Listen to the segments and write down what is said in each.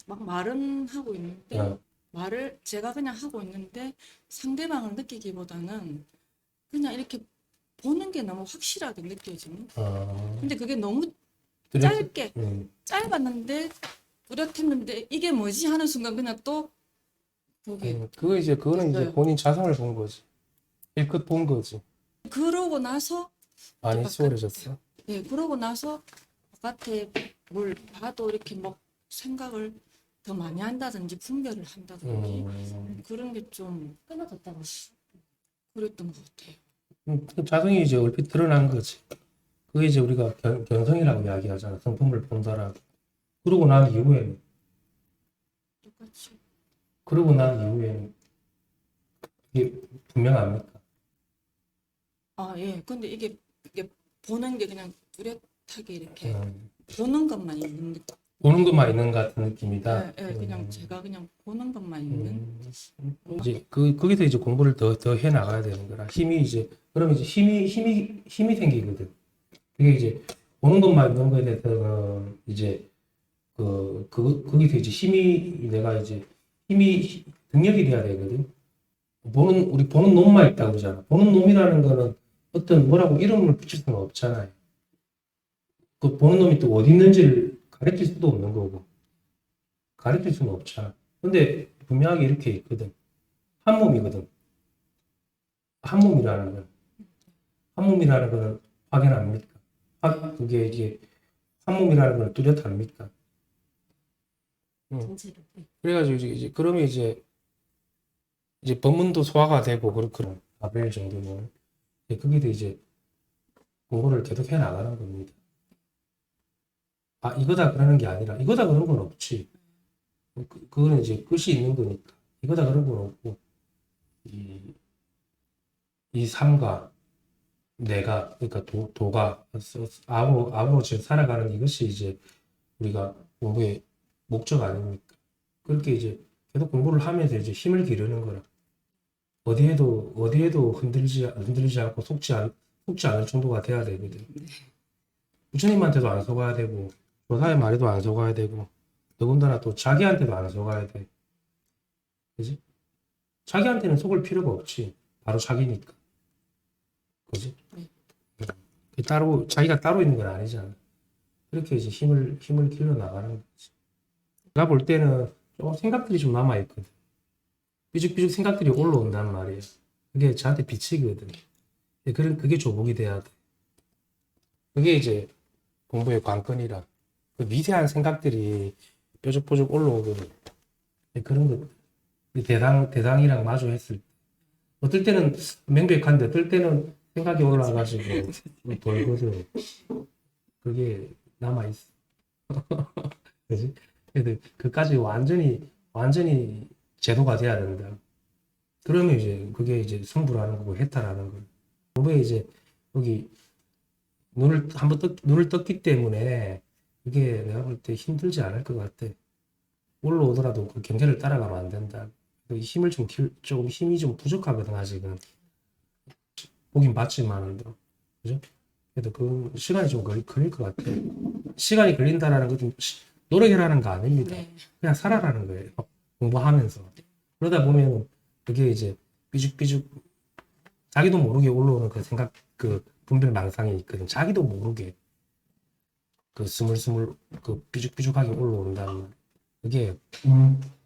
막 말은 하고 있는데 어. 말을 제가 그냥 하고 있는데 상대방을 느끼기보다는 그냥 이렇게 보는 게 너무 확실하게 느껴지는. 근데 그게 너무 뚜렷, 짧게 음, 짧았는데 뚜렷했는데 이게 뭐지 하는 순간 그냥 또 거기 그거는 이제 있어요. 본인 자성을 본 거지. 일끝 본 거지. 그러고 나서 이제 많이 바깥 수월해졌어. 예 그러고 나서 바깥에 뭘 봐도 이렇게 뭐 생각을 더 많이 한다든지 분별을 한다든지 그런 게 좀 끊어졌다고 그랬던 것 같아요. 그 자성이 이제 얼핏 드러난 거지. 그게 이제 우리가 견성이라고 이야기하잖아. 성품을 본다라고. 그러고 난 이후에는, 똑같이. 그러고 난 이후에는 이게 분명합니까? 아, 예. 근데 이게 보는 게 그냥 뚜렷하게 이렇게 음, 보는 것만 있는 느낌. 보는 것만 있는 것 같은 느낌이다. 예, 예. 그냥 제가 그냥 보는 것만 있는. 음, 이제 거기서 이제 공부를 더 해 나가야 되는 거라. 그러면 이제 힘이 생기거든. 그게 이제 보는 것만 있는 거에 대해서는 이제 거기서 이제 내가 이제 능력이 돼야 되거든. 우리 보는 놈만 있다고 그러잖아. 보는 놈이라는 거는 어떤 뭐라고 이름을 붙일 수는 없잖아요. 그 보는 놈이 또 어디 있는지를 가르칠 수도 없는 거고. 가르칠 수는 없잖아. 근데 분명하게 이렇게 있거든. 한 몸이거든. 한 몸이라는 건. 한 몸이라는 거는 확연합니까? 그게 이제 한 몸이라는 걸 뚜렷합니까? 응. 진짜로. 그래가지고 그러면 이제 법문도 소화가 되고 그런 바벨 정도는 거기도 이제 공부를 계속 해 나가는 겁니다. 아 이거다 그러는 게 아니라 이거다 그런 건 없지. 그거는 이제 끝이 있는 거니까 이거다 그런 건 없고 이, 이 삶과 내가 그러니까 도가 아무로 지금 살아가는 이것이 이제 우리가 공부의 목적 아닙니까? 그렇게 이제 계속 공부를 하면서 이제 힘을 기르는 거라. 어디에도 흔들리지 않고 속지 않을 정도가 돼야 되거든. 부처님한테도 안 속아야 되고, 조사의 말에도 안 속아야 되고, 더군다나 또 자기한테도 안 속아야 돼. 그지? 자기한테는 속을 필요가 없지. 바로 자기니까. 그지? 네. 자기가 따로 있는 건 아니잖아. 그렇게 이제 힘을 길러 나가는 거지. 내가 볼 때는 좀 생각들이 좀 남아있거든. 삐죽삐죽 생각들이 올라온단 말이야. 그게 저한테 비치거든. 그게 조복이 돼야 돼. 그게 이제 공부의 관건이라. 그 미세한 생각들이 뾰족뾰족 올라오거든. 그런 것, 대상이랑 마주했을 때. 어떨 때는 명백한데, 어떨 때는 생각이 올라와가지고 돌거든. 그게 남아있어. 그지? 근데 그까지 완전히 제도가 돼야 된다. 그러면 이제 그게 이제 승부라는 거고 해탈하는 거. 공부에 이제 여기 눈을 떴기 때문에 그게 내가 볼 때 힘들지 않을 것 같아. 올라오더라도 그 경계를 따라가면 안 된다. 그 힘을 조금 힘이 좀 부족하거든, 아직은. 보긴 봤지만은, 그죠? 그래도 그 시간이 좀 걸릴 것 같아. 시간이 걸린다라는 것은 노력이라는 거 아닙니다. 네. 그냥 살아라는 거예요. 공부하면서. 그러다 보면 그게 이제 삐죽삐죽 자기도 모르게 올라오는 그 생각, 그 분별 망상이 있거든. 자기도 모르게 그 스물스물 그 삐죽삐죽하게 올라온다는 말. 그게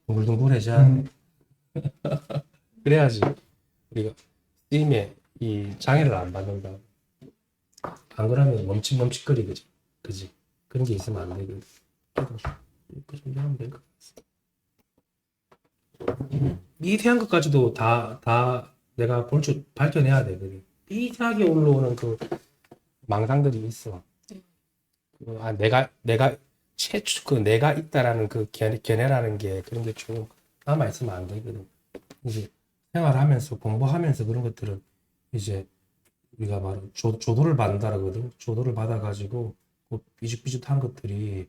둥글둥글해져야 돼. 그래야지 우리가 쓰임에 이 장애를 안 받는다. 안 그러면 멈칫멈칫거리거지. 그지? 그런 게 있으면 안 되거든. 그 정도 하면 될 것 같아. 미세한 것까지도 다 내가 발견해야 되거든. 미세하게 올라오는 그 망상들이 있어. 네. 내가 있다라는 그 견해라는 게 그런 게 좀 남아있으면 안 되거든. 이제 생활하면서 공부하면서 그런 것들은 이제 우리가 말로 조도를 받는다거든. 조도를 받아가지고 그 삐죽삐죽한 것들이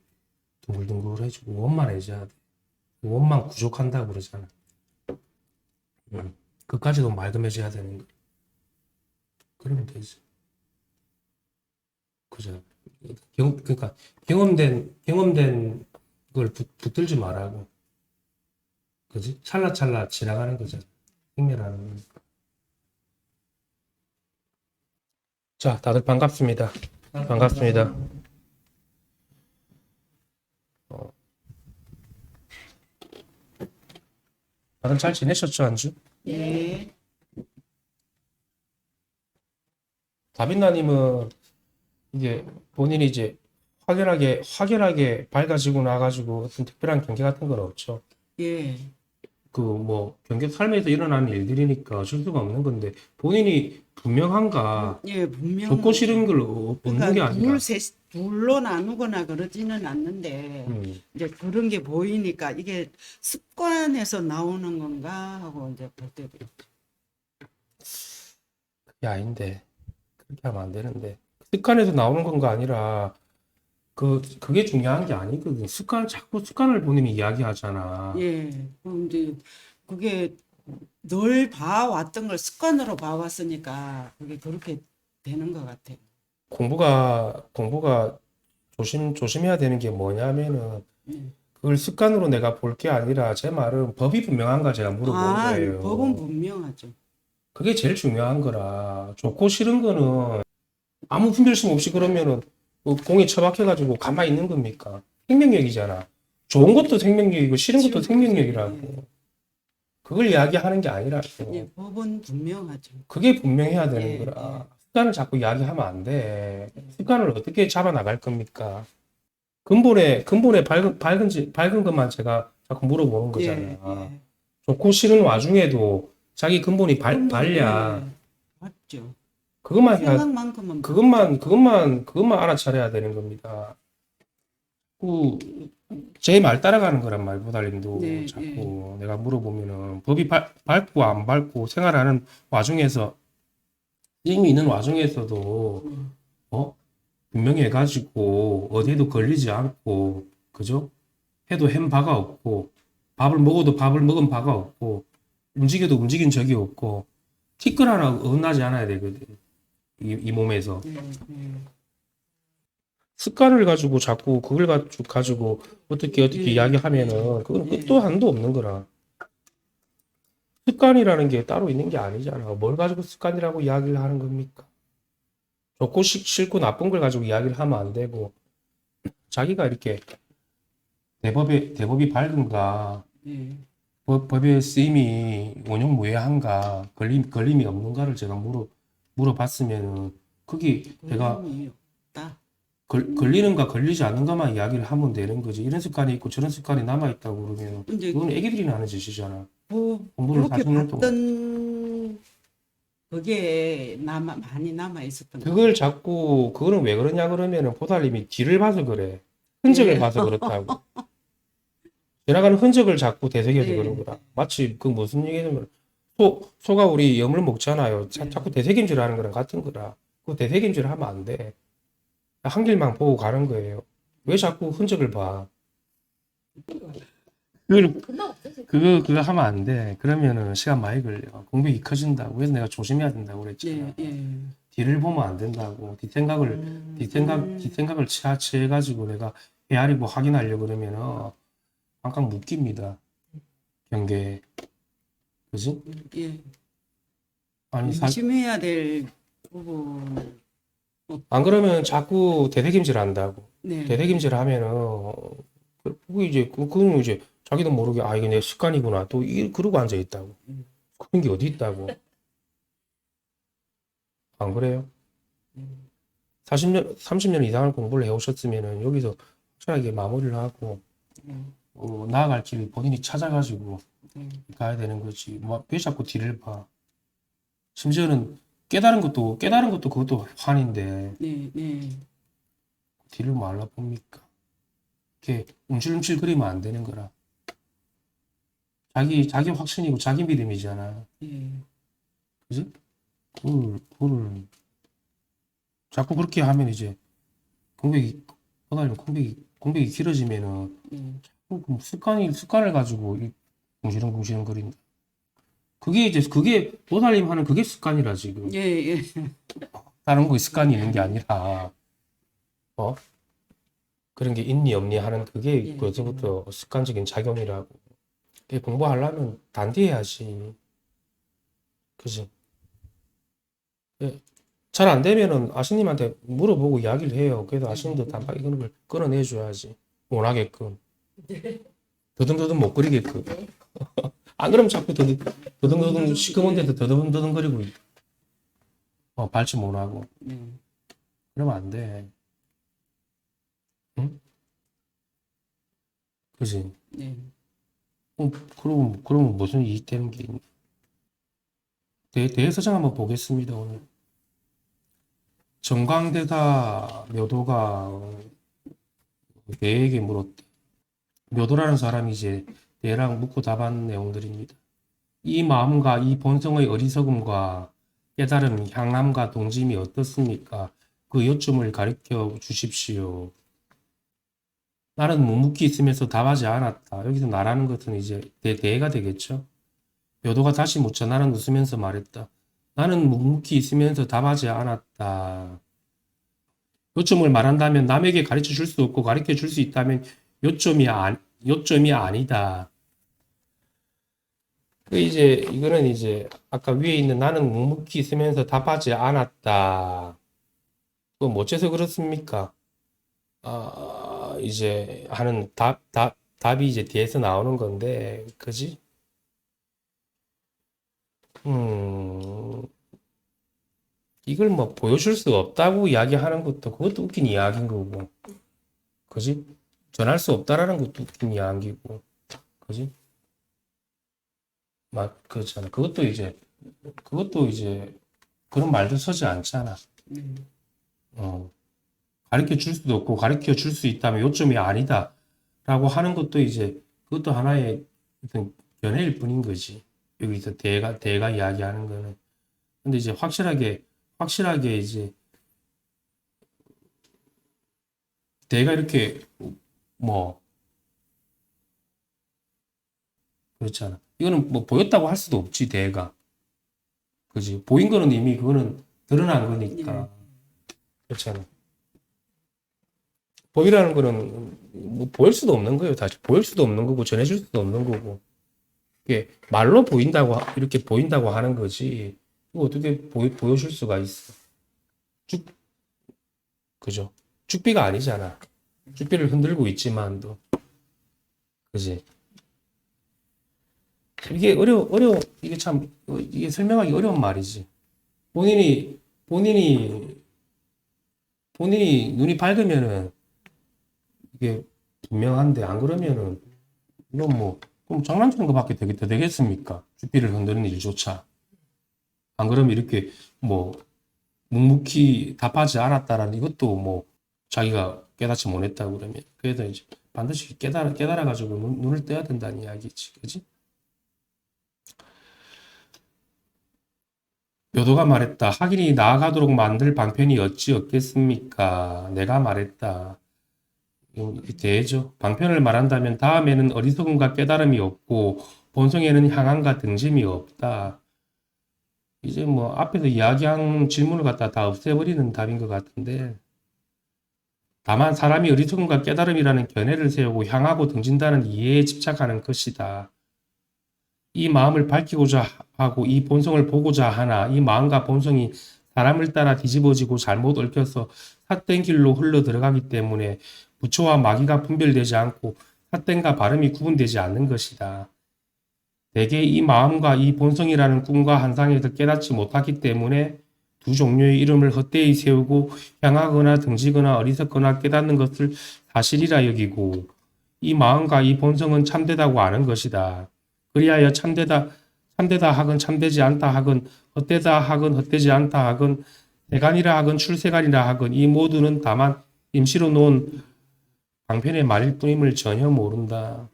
둥글둥글해지고 원만해져야 돼. 원만 구족한다고 그러잖아. 그까지도 맑음해져야 되는 거. 그러면 되지. 그죠? 그러니까 경험된 그걸 붙들지 말라고. 그지? 찰나찰나 지나가는 거잖아. 생멸하는 거니까. 자, 다들 반갑습니다. 반갑습니다. 다들 잘 지내셨죠, 안주? 예. 다빈나님은 이게 본인이 이제 확연하게 밝아지고 나가지고 어떤 특별한 경계 같은 건 없죠. 예. 그 뭐 경계 삶에서 일어나는 일들이니까 어쩔 수가 없는 건데 본인이 분명한가 예, 분명. 좋고 싫은 걸 없는 게 그러니까 아니라. 둘로 나누거나 그러지는 않는데 이제 그런 게 보이니까 이게 습관에서 나오는 건가 하고 이제 볼 때도 있죠. 그게 아닌데 그렇게 하면 안 되는데 습관에서 나오는 건가 아니라 그게 중요한 게 아니거든. 자꾸 습관을 본인이 이야기하잖아. 예. 그럼 이제 그게 늘 봐왔던 걸 습관으로 봐왔으니까 그게 그렇게 되는 것 같아요. 공부가 조심해야 되는 게 뭐냐면은 예. 그걸 습관으로 내가 볼 게 아니라 제 말은 법이 분명한가 제가 물어보는 아, 거예요. 법은 분명하죠. 그게 제일 중요한 거라. 좋고 싫은 거는 아무 분별심 없이 그러면은 공에 처박혀가지고 가만히 있는 겁니까? 생명력이잖아. 좋은 것도 생명력이고 싫은 것도 생명력이라고. 그걸 이야기하는 게 아니라고. 예, 법은 분명하죠. 그게 분명해야 되는 예, 거라. 습관을 자꾸 이야기하면 안 돼. 습관을 어떻게 잡아나갈 겁니까? 근본에 밝은 것만 제가 자꾸 물어보는 예, 거잖아. 예. 좋고 싫은 와중에도 자기 근본이 밝냐. 예, 맞죠. 그것만 해야, 생각만큼은 그것만 알아차려야 되는 겁니다. 제 말 따라가는 거란 말, 보달님도 네, 자꾸 내가 물어보면은 법이 밝고 안 밝고 생활하는 와중에서, 의미 있는 와중에서도, 분명히 해가지고 어디에도 걸리지 않고, 그죠? 해도 햄 바가 없고, 밥을 먹어도 밥을 먹은 바가 없고, 움직여도 움직인 적이 없고, 티끌 하나 어긋나지 않아야 되거든. 이 몸에서. 예, 예. 습관을 가지고 자꾸 그걸 가지고 어떻게 예, 이야기하면은 그건 예. 끝도 한도 없는 거라. 습관이라는 게 따로 있는 게 아니잖아. 뭘 가지고 습관이라고 이야기를 하는 겁니까? 좋고 싫고 나쁜 걸 가지고 이야기를 하면 안 되고 자기가 이렇게 대법이 밝은가 예. 법의 쓰임이 원용무해한가 걸림이 없는가를 제가 물어봤으면은 그게 제가 그림이 없다. 걸리는가 걸리지 않는가만 이야기를 하면 되는 거지. 이런 습관이 있고 저런 습관이 남아있다고 그러면 이제 그건 애기들이 하는 짓이잖아. 공부를 그렇게 40년 동안. 봤던 그게 많이 남아 있었던 거. 그거는 왜 그러냐 그러면은 보살님이 뒤를 봐서 그래. 흔적을 예. 봐서 그렇다고. 지나가는 흔적을 자꾸 되새겨서 예. 그런 거라. 마치 그 무슨 얘기냐면 소가 우리 염을 먹잖아요. 예. 자꾸 되새김질 하는 거랑 같은 거라. 그 되새김질 하면 안 돼. 한 길만 보고 가는 거예요. 왜 자꾸 흔적을 봐? 그거 하면 안 돼. 그러면은 시간 많이 걸려. 공백이 커진다고. 그래서 내가 조심해야 된다고 그랬잖아. 예, 예. 뒤를 보면 안 된다고. 뒷생각을 취해가지고 내가 헤아리고 확인하려고 그러면은 항상 묶입니다. 경계에. 그지? 예. 아니, 조심해야 될 부분. 안 그러면 자꾸 되새김질 한다고. 네. 되새김질 하면은, 그거는 이제 자기도 모르게, 아, 이게 내 습관이구나. 그러고 앉아 있다고. 그런 게 어디 있다고. 안 그래요? 30년 이상을 공부를 해오셨으면은 여기서 확실하게 마무리를 하고, 나아갈 길을 본인이 찾아가지고 가야 되는 거지. 왜 자꾸 뒤를 봐. 심지어는 깨달은 것도 그것도 환인데, 네, 네. 뒤를 말라 봅니까? 이렇게 움찔움찔 그리면 안 되는 거라. 자기 확신이고 자기 믿음이잖아. 예. 그지? 그걸 자꾸 그렇게 하면 이제 공백이 길어지면은 습관을 가지고 궁시렁궁시렁 거린다. 그게 보살님 하는 그게 습관이라 지금. 예, 예. 다른 거에 습관이 있는 게 아니라 그런 게 있니 없니 하는 그게 예. 벌써부터 습관적인 작용이라고. 그게 공부하려면 단디해야지. 그지? 잘 안 되면은 아신님한테 물어보고 이야기를 해요. 그래도 아신님도 단박 이거는 걸 끊어내줘야지. 원하게끔. 더듬더듬 못 그리게끔. 안 그러면 자꾸 더듬더듬 시커먼 데도 더듬더듬거리고 발치 못 하고. 네. 그러면 안 돼. 응? 그지? 네. 그러면 무슨 이익 되는 게 있니? 대해서장 한번 보겠습니다, 오늘. 정광대사 묘도가 대에게 물었대. 묘도라는 사람이 이제 대랑 묻고 답한 내용들입니다. 이 마음과 이 본성의 어리석음과 깨달음, 향함과 동짐이 어떻습니까? 그 요점을 가르쳐 주십시오. 나는 묵묵히 있으면서 답하지 않았다. 여기서 나라는 것은 이제 대가 되겠죠. 묘도가 다시 묻자 나는 웃으면서 말했다. 나는 묵묵히 있으면서 답하지 않았다. 요점을 말한다면 남에게 가르쳐 줄 수 없고 가르쳐 줄 수 있다면 요점이 아니다. 이거는 이제 아까 위에 있는 나는 묵묵히 있으면서 답하지 않았다. 그건 어째서 그렇습니까? 이제 하는 답이 이제 뒤에서 나오는 건데, 그지? 이걸 뭐 보여줄 수 없다고 이야기하는 것도 그것도 웃긴 이야기인 거고, 그지? 전할 수 없다라는 것도 웃긴 이야기고, 그지? 그렇잖아. 그것도 이제 그런 말도 서지 않잖아. 가르쳐 줄 수도 없고 가르쳐 줄 수 있다면 요점이 아니다 라고 하는 것도 이제 그것도 하나의 어떤 견해일 뿐인 거지. 여기서 대가 이야기하는 거는. 근데 이제 확실하게 이제 대가 이렇게 뭐 그렇잖아. 이거는 뭐 보였다고 할 수도 없지, 대가. 그지? 보인 거는 이미 그거는 드러난 거니까. 그렇잖아. 법이라는 거는 뭐 보일 수도 없는 거예요. 다시 보일 수도 없는 거고 전해줄 수도 없는 거고. 이게 말로 보인다고 이렇게 보인다고 하는 거지. 이거 어떻게 보여줄 수가 있어? 그죠? 죽비가 아니잖아. 죽비를 흔들고 있지만도. 그지? 이게 이게 참, 이게 설명하기 어려운 말이지. 본인이 눈이 밝으면은 이게 분명한데, 안 그러면은, 이건 뭐, 그럼 장난치는 것밖에 더 되겠습니까? 죽비를 흔드는 일조차. 안 그러면 이렇게 뭐, 묵묵히 답하지 않았다라는 이것도 뭐, 자기가 깨닫지 못했다고 그러면. 그래도 이제 반드시 깨달아가지고 눈을 떼야 된다는 이야기지. 그지? 묘도가 말했다. 학인이 나아가도록 만들 방편이 어찌 없겠습니까? 내가 말했다. 이게 대죠. 방편을 말한다면 다음에는 어리석음과 깨달음이 없고 본성에는 향함과 등짐이 없다. 이제 뭐 앞에서 이야기한 질문을 갖다 다 없애버리는 답인 것 같은데, 다만 사람이 어리석음과 깨달음이라는 견해를 세우고 향하고 등진다는 이해에 집착하는 것이다. 이 마음을 밝히고자 하고 이 본성을 보고자 하나 이 마음과 본성이 사람을 따라 뒤집어지고 잘못 얽혀서 삿된 길로 흘러 들어가기 때문에 부처와 마귀가 분별되지 않고 삿된과 발음이 구분되지 않는 것이다. 대개 이 마음과 이 본성이라는 꿈과 환상에서 깨닫지 못하기 때문에 두 종류의 이름을 헛되이 세우고 향하거나 등지거나 어리석거나 깨닫는 것을 사실이라 여기고 이 마음과 이 본성은 참되다고 아는 것이다. 그리하여 참되다 하건 참되지 않다 하건 헛되다 하건 헛되지 않다 하건 세간이라 하건 출세간이라 하건 이 모두는 다만 임시로 놓은 방편의 말일 뿐임을 전혀 모른다.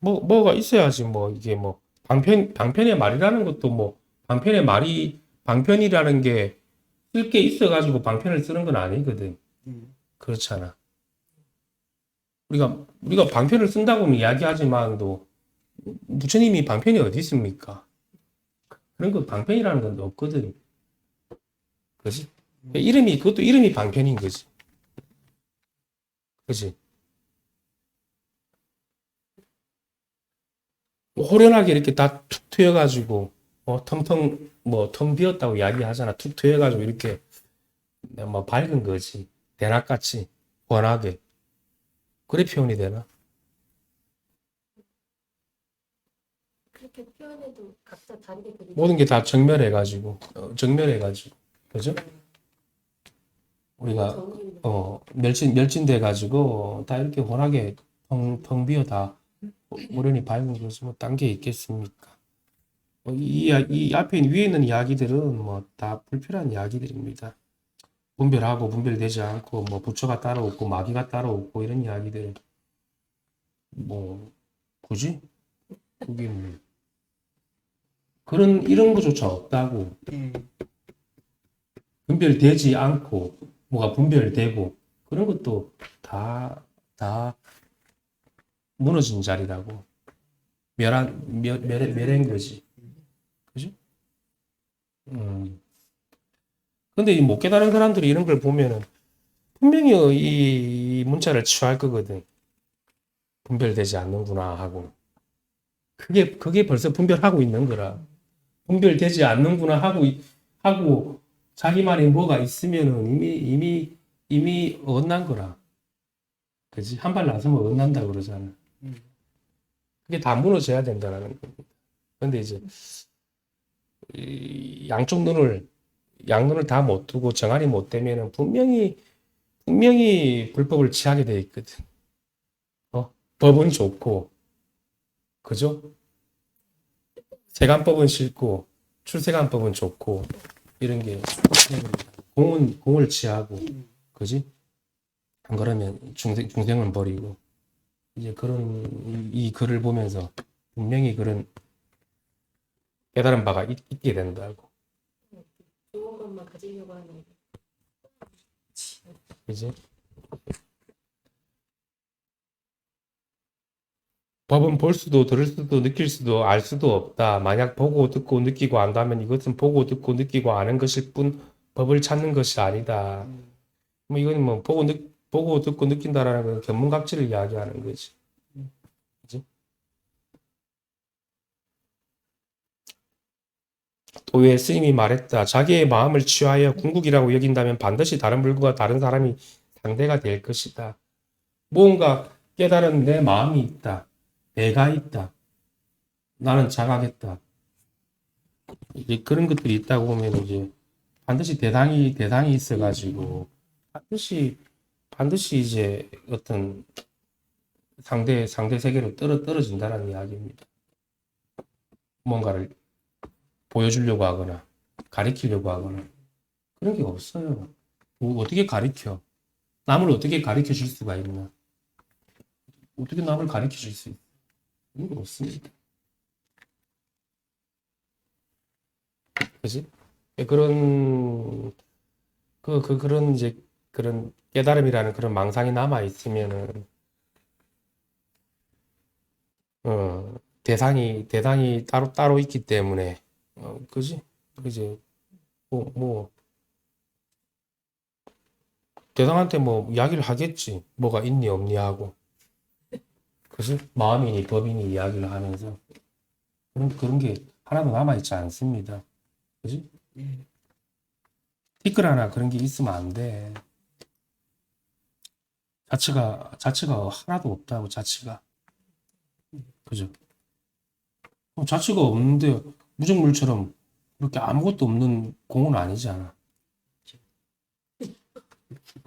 뭐가 있어야지 뭐 이게 뭐 방편의 말이라는 것도 뭐 방편이라는 게 쓸 게 있어가지고 방편을 쓰는 건 아니거든. 그렇잖아. 우리가 방편을 쓴다고는 이야기하지만도 부처님이 방편이 어디 있습니까? 그런 거 방편이라는 건 없거든. 그지? 그것도 이름이 방편인 거지. 그지? 호련하게 이렇게 다 툭 트여가지고 텅텅 뭐 텅 비었다고 이야기하잖아. 툭 트여가지고 이렇게 뭐 밝은 거지. 대낮같이 환하게. 그래 표현이 되나? 그렇게 표현해도 각자 다르게 그리죠. 모든 게 다 정멸해가지고 정멸해가지고 그죠? 우리가 멸진돼가지고 다 이렇게 환하게 텅 비어 다 호련히 밝은 거지 뭐 딴 게 있겠습니까? 이 앞에 위에 있는 이야기들은 뭐 다 불필요한 이야기들입니다. 분별하고 분별되지 않고 뭐 부처가 따로 없고 마귀가 따로 없고 이런 이야기들 뭐 굳이 그게 뭐 그런 이런 거조차 없다고. 예. 분별되지 않고 뭐가 분별되고 그런 것도 다 무너진 자리라고. 멸한 거지. 그죠? 근데 이 못 깨달은 사람들이 이런 걸 보면은 분명히 이 문자를 취할 거거든. 분별되지 않는구나 하고. 그게 벌써 분별하고 있는 거라. 분별되지 않는구나 하고 자기만의 뭐가 있으면은 이미 어긋난 거라. 그지? 한 발 나서면 어긋난다 그러잖아. 그게 다 무너져야 된다는 겁니다. 근데 이제 이 양눈을 다 못 두고 정안이 못 되면은 분명히 불법을 취하게 돼 있거든. 법은 좋고, 그죠? 세간법은 싫고, 출세간법은 좋고, 이런 게 공을 취하고, 그지? 안 그러면 중생은 버리고, 이제 이 글을 보면서 분명히 그런 깨달은 바가 있게 된다고. 좋은 것만 가지려고 하는. 그지? 법은 볼 수도 들을 수도 느낄 수도 알 수도 없다. 만약 보고 듣고 느끼고 안다면 이것은 보고 듣고 느끼고 아는 것일 뿐 법을 찾는 것이 아니다. 뭐 이건 뭐 보고 듣고 느낀다라는 건 견문각지를 이야기하는 거지. 그지? 또 왜 스님이 말했다. 자기의 마음을 취하여 궁극이라고 여긴다면 반드시 다른 물과 다른 사람이 상대가 될 것이다. 무언가 깨달은 내 마음이 있다. 내가 있다. 나는 자각했다. 이제 그런 것들이 있다고 보면 이제 반드시 대상이 있어가지고 반드시 이제 어떤 상대 세계로 떨어진다는 이야기입니다. 뭔가를 보여주려고 하거나 가리키려고 하거나 그런 게 없어요. 어떻게 가리켜? 남을 어떻게 가리켜 줄 수가 있나? 어떻게 남을 가리켜 줄 수 있나? 그런 거 없습니다. 그지? 그런 이제 그런 깨달음이라는 그런 망상이 남아 있으면은 대상이 따로 있기 때문에 그지? 그지? 뭐 대상한테 뭐 이야기를 하겠지. 뭐가 있니 없니 하고. 그지? 마음이니 법이니 이야기를 하면서 그런 게 하나도 남아 있지 않습니다. 그지? 티끌 하나 그런 게 있으면 안 돼. 자체가 하나도 없다고 자체가. 그죠? 자체가 없는데 무정물처럼 그렇게 아무것도 없는 공은 아니잖아.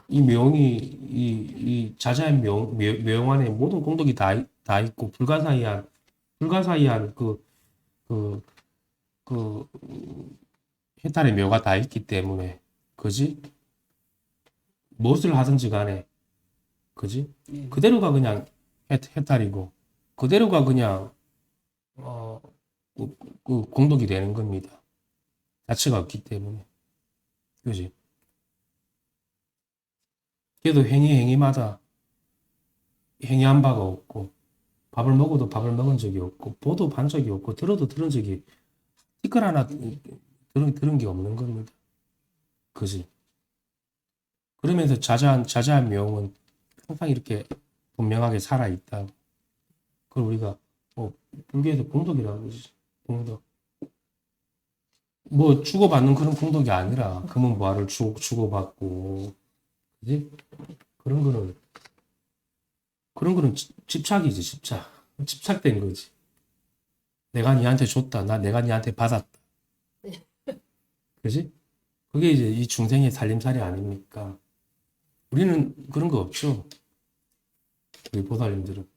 이 명이 이 자자한 명 안에 모든 공덕이 다 있고 불가사의한 그 해탈의 묘가 다 있기 때문에 그지? 무엇을 하든지 간에 그지? 그대로가 그냥 해탈이고 그대로가 그냥 그 공덕이 되는 겁니다. 자체가 없기 때문에 그지? 걔도 행위마다 행위한 바가 없고 밥을 먹어도 밥을 먹은 적이 없고 보도 반 적이 없고 들어도 들은 적이 티끌 하나 들은 게 없는 겁니다. 그지? 그러면서 자자한 명은 항상 이렇게 분명하게 살아있다. 그걸 우리가 불교에서 공덕이라고 그러지. 공덕. 뭐 주고받는 그런 공덕이 아니라 금은 부화를 주고받고, 그지? 그런 거는 집착이지, 집착. 집착된 거지. 내가 니한테 줬다. 내가 니한테 받았다. 네. 그지? 그게 이제 이 중생의 살림살이 아닙니까? 우리는 그런 거 없죠. 우리 보살님들은.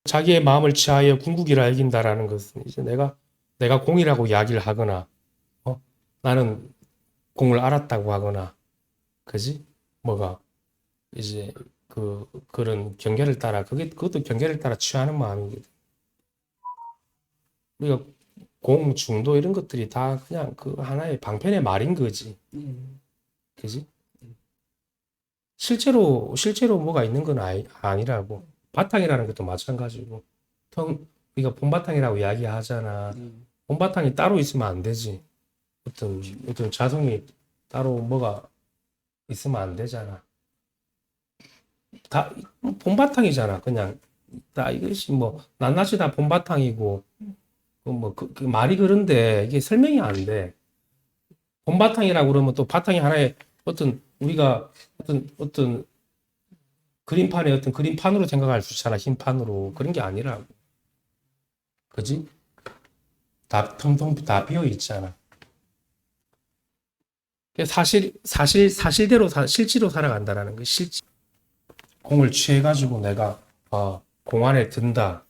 자기의 마음을 취하여 궁극이라 여긴다라는 것은 이제 내가 공이라고 이야기를 하거나, 나는 공을 알았다고 하거나, 그지? 뭐가 이제 그런 경계를 따라 그것도 경계를 따라 취하는 마음이거든. 우리가 공, 중도 이런 것들이 다 그냥 그 하나의 방편의 말인 거지. 그지? 실제로 뭐가 있는 건 아니라고. 바탕이라는 것도 마찬가지고. 우리가 본바탕이라고 이야기하잖아. 본바탕이 따로 있으면 안 되지. 어떤 자성이 따로 뭐가 있으면 안 되잖아. 다 본바탕이잖아. 그냥 다 이것이 뭐 낱낱이 다 본바탕이고 그 말이 그런데 이게 설명이 안 돼. 본바탕이라고 그러면 또 바탕이 하나의 우리가 어떤 그림판의 어떤 그림판으로 생각할 수 있잖아. 흰판으로. 그런 게 아니라. 그지? 다 텅텅 다 비어 있잖아. 사실대로 실지로 살아간다라는 거. 실지. 공을 취해가지고 내가 공 안에 든다.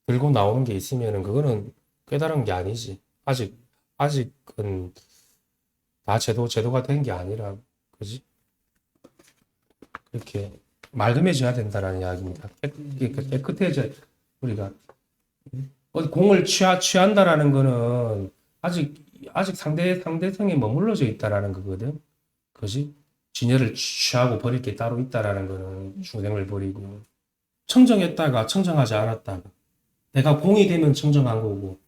들고 나오는 게 있으면은 그거는 깨달은 게 아니지. 아직은 다 제도가 된 게 아니라, 그지? 그렇게 맑음해져야 된다라는 이야기입니다. 깨끗해져 우리가 공을 취한다라는 거는 아직 상대성에 머물러져 있다라는 거거든. 그지? 진열을 취하고 버릴 게 따로 있다라는 거는 중생을 버리고 청정했다가 청정하지 않았다가 내가 공이 되면 청정한 거고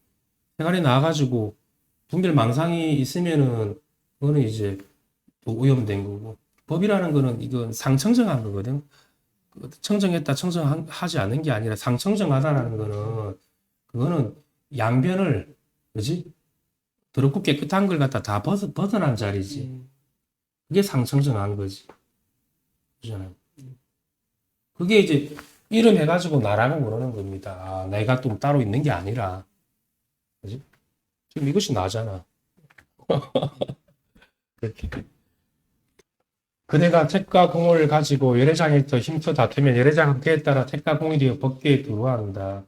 생활에 나와가지고 분별망상이 있으면은 그거는 이제 또 오염된 거고 법이라는 거는 이건 상청정한 거거든. 청정했다 청정하지 않은 게 아니라 상청정하다라는 거는 그거는 양변을 그지? 더럽고 깨끗한 걸 갖다 다 벗어난 자리지. 그게 상청정한 거지. 그잖아요. 그게 이제 이름 해가지고 나라고 그러는 겁니다. 내가 좀 따로 있는 게 아니라. 그지? 지금 이것이 나잖아. 그렇게. 그대가 택과 공을 가지고 열애장에서 힘써 다투면 열애장은 그에 따라 택과 공이 되어 법계에 들어간다.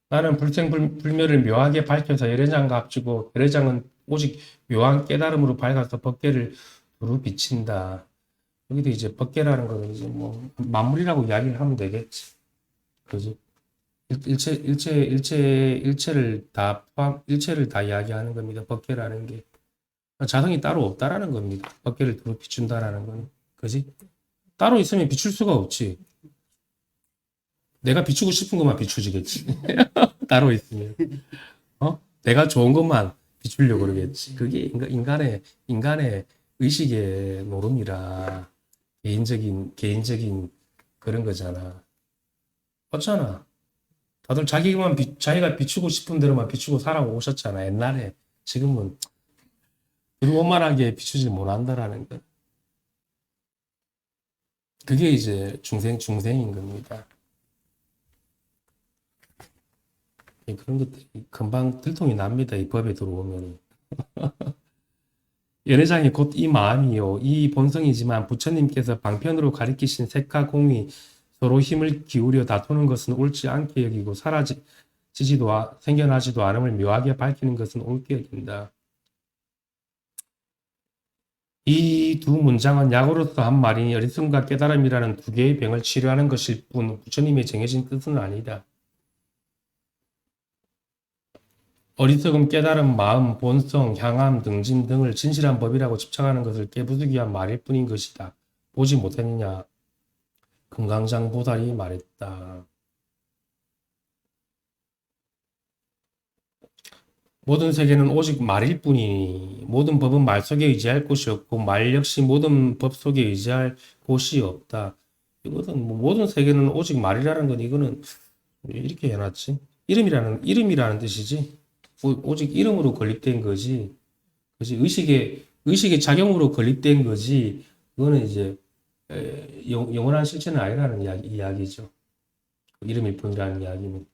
나는 불생불멸을 묘하게 밝혀서 열애장과 합치고 열애장은 오직 묘한 깨달음으로 밝아서 법계를 두루 비친다. 여기도 이제 법계라는 거는 이제 뭐 만물이라고 이야기를 하면 되겠지. 그지? 일체를 다 이야기하는 겁니다. 법계라는 게. 자성이 따로 없다라는 겁니다. 법계를 두루 비춘다라는 건. 그지? 따로 있으면 비출 수가 없지. 내가 비추고 싶은 것만 비추지겠지. 따로 있으면. 내가 좋은 것만 비추려고 그러겠지. 그게 인간의 의식의 노름이라 개인적인 그런 거잖아. 어쩌나. 다들 자기가 비추고 싶은 대로만 비추고 살아오셨잖아. 옛날에. 지금은 원만하게 비추지 못한다라는 거. 그게 이제 중생인 겁니다. 그런 것들이 금방 들통이 납니다. 이 법에 들어오면. 열애장이 곧 이 마음이요. 이 본성이지만 부처님께서 방편으로 가리키신 색과 공이 서로 힘을 기울여 다투는 것은 옳지 않게 여기고 생겨나지도 않음을 묘하게 밝히는 것은 옳게 여긴다. 이 두 문장은 약으로서 한 말이니 어리석음과 깨달음이라는 두 개의 병을 치료하는 것일 뿐 부처님의 정해진 뜻은 아니다. 어리석음, 깨달음, 마음, 본성, 향함, 등짐 등을 진실한 법이라고 집착하는 것을 깨부수기 위한 말일 뿐인 것이다. 보지 못했느냐? 금강장 보살이 말했다. 모든 세계는 오직 말일 뿐이니 모든 법은 말 속에 의지할 곳이 없고 말 역시 모든 법 속에 의지할 곳이 없다. 이거는 뭐 모든 세계는 오직 말이라는 건 이거는 왜 이렇게 해놨지? 이름이라는 뜻이지. 오직 이름으로 건립된 거지. 그지 의식의 작용으로 건립된 거지. 그거는 이제 영원한 실체는 아니라는 이야기죠. 이름일 뿐이라는 이야기는.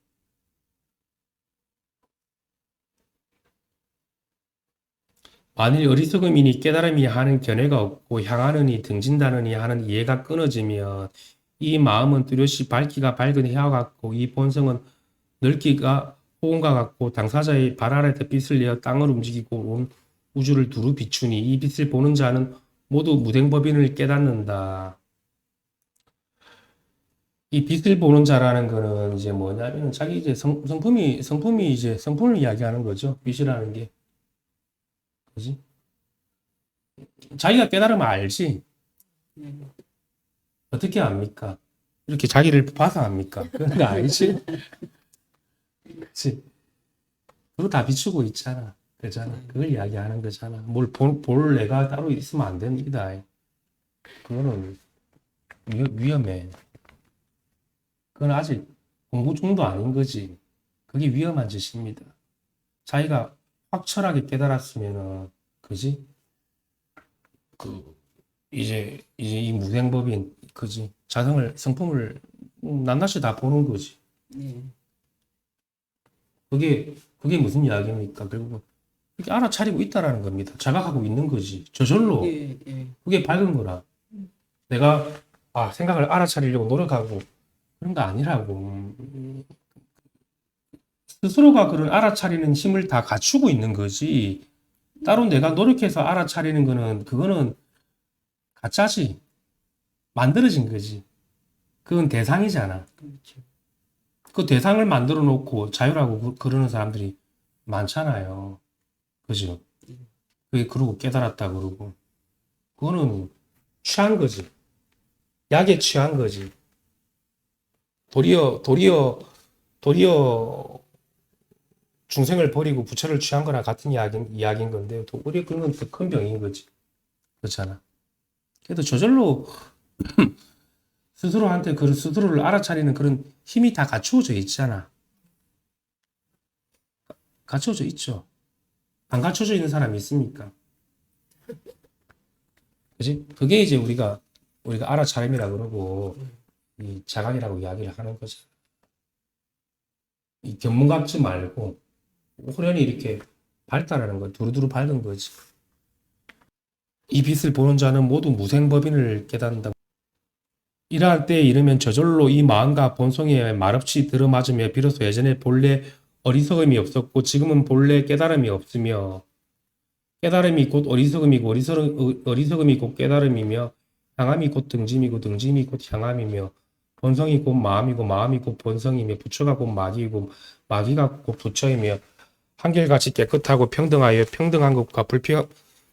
만일 어리석음이니 깨달음이 하는 견해가 없고 향하느니 등진다느니 하는 이해가 끊어지면 이 마음은 뚜렷이 밝기가 밝은 해와 같고 이 본성은 넓기가 호흡과 같고 당사자의 발 아래에서 빛을 내어 땅을 움직이고 온 우주를 두루 비추니 이 빛을 보는 자는 모두 무생법인을 깨닫는다. 이 빛을 보는 자라는 거는 이제 뭐냐면 자기 이제 성품이 이제 성품을 이야기하는 거죠. 빛이라는 게. 그지? 자기가 깨달으면 알지. 어떻게 압니까? 이렇게 자기를 봐서 압니까? 그런 거 아니지? 그치? 그거 다 비추고 있잖아. 그잖아. 그걸 이야기하는 거잖아. 뭘 볼 애가 따로 있으면 안 됩니다. 그거는 위험해. 그건 아직 공부 중도 아닌 거지. 그게 위험한 짓입니다. 자기가 확철하게 깨달았으면은, 그지? 이제 이 무생법인, 그지? 성품을 낱낱이 다 보는 거지. 네. 그게 무슨 이야기입니까? 결국은 이렇게 알아차리고 있다라는 겁니다. 자각하고 있는 거지. 저절로. 예, 예. 그게 밝은 거라. 내가 생각을 알아차리려고 노력하고 그런 거 아니라고. 스스로가 그런 알아차리는 힘을 다 갖추고 있는 거지. 따로 내가 노력해서 알아차리는 거는 그거는 가짜지. 만들어진 거지. 그건 대상이잖아. 그렇죠. 그 대상을 만들어 놓고 자유라고 그러는 사람들이 많잖아요. 그죠? 그러고 깨달았다 그러고. 그거는 취한 거지. 약에 취한 거지. 도리어 중생을 버리고 부처를 취한 거나 같은 이야기인 건데, 도리어 그런 건 더 큰 병인 거지. 그렇잖아. 그래도 저절로 스스로한테 그 스스로를 알아차리는 그런 힘이 다 갖추어져 있잖아. 갖추어져 있죠. 안 갖춰져 있는 사람이 있습니까? 그지? 그게 이제 우리가 알아차림이라 그러고 이 자각이라고 이야기를 하는 거죠. 이 견문각지 말고 호련히 이렇게 발달하는 거, 두루두루 밝은 거지. 이 빛을 보는 자는 모두 무생법인을 깨닫는다. 이러할 때에 이르면 저절로 이 마음과 본성에 말없이 들어맞으며 비로소 예전에 본래 어리석음이 없었고 지금은 본래 깨달음이 없으며 깨달음이 곧 어리석음이고 어리석음이 곧 깨달음이며 향함이 곧 등짐이고 등짐이 곧 향함이며 본성이 곧 마음이고 마음이 곧 본성이며 부처가 곧 마귀이고 마귀가 곧 부처이며 한결같이 깨끗하고 평등하여 평등한 것과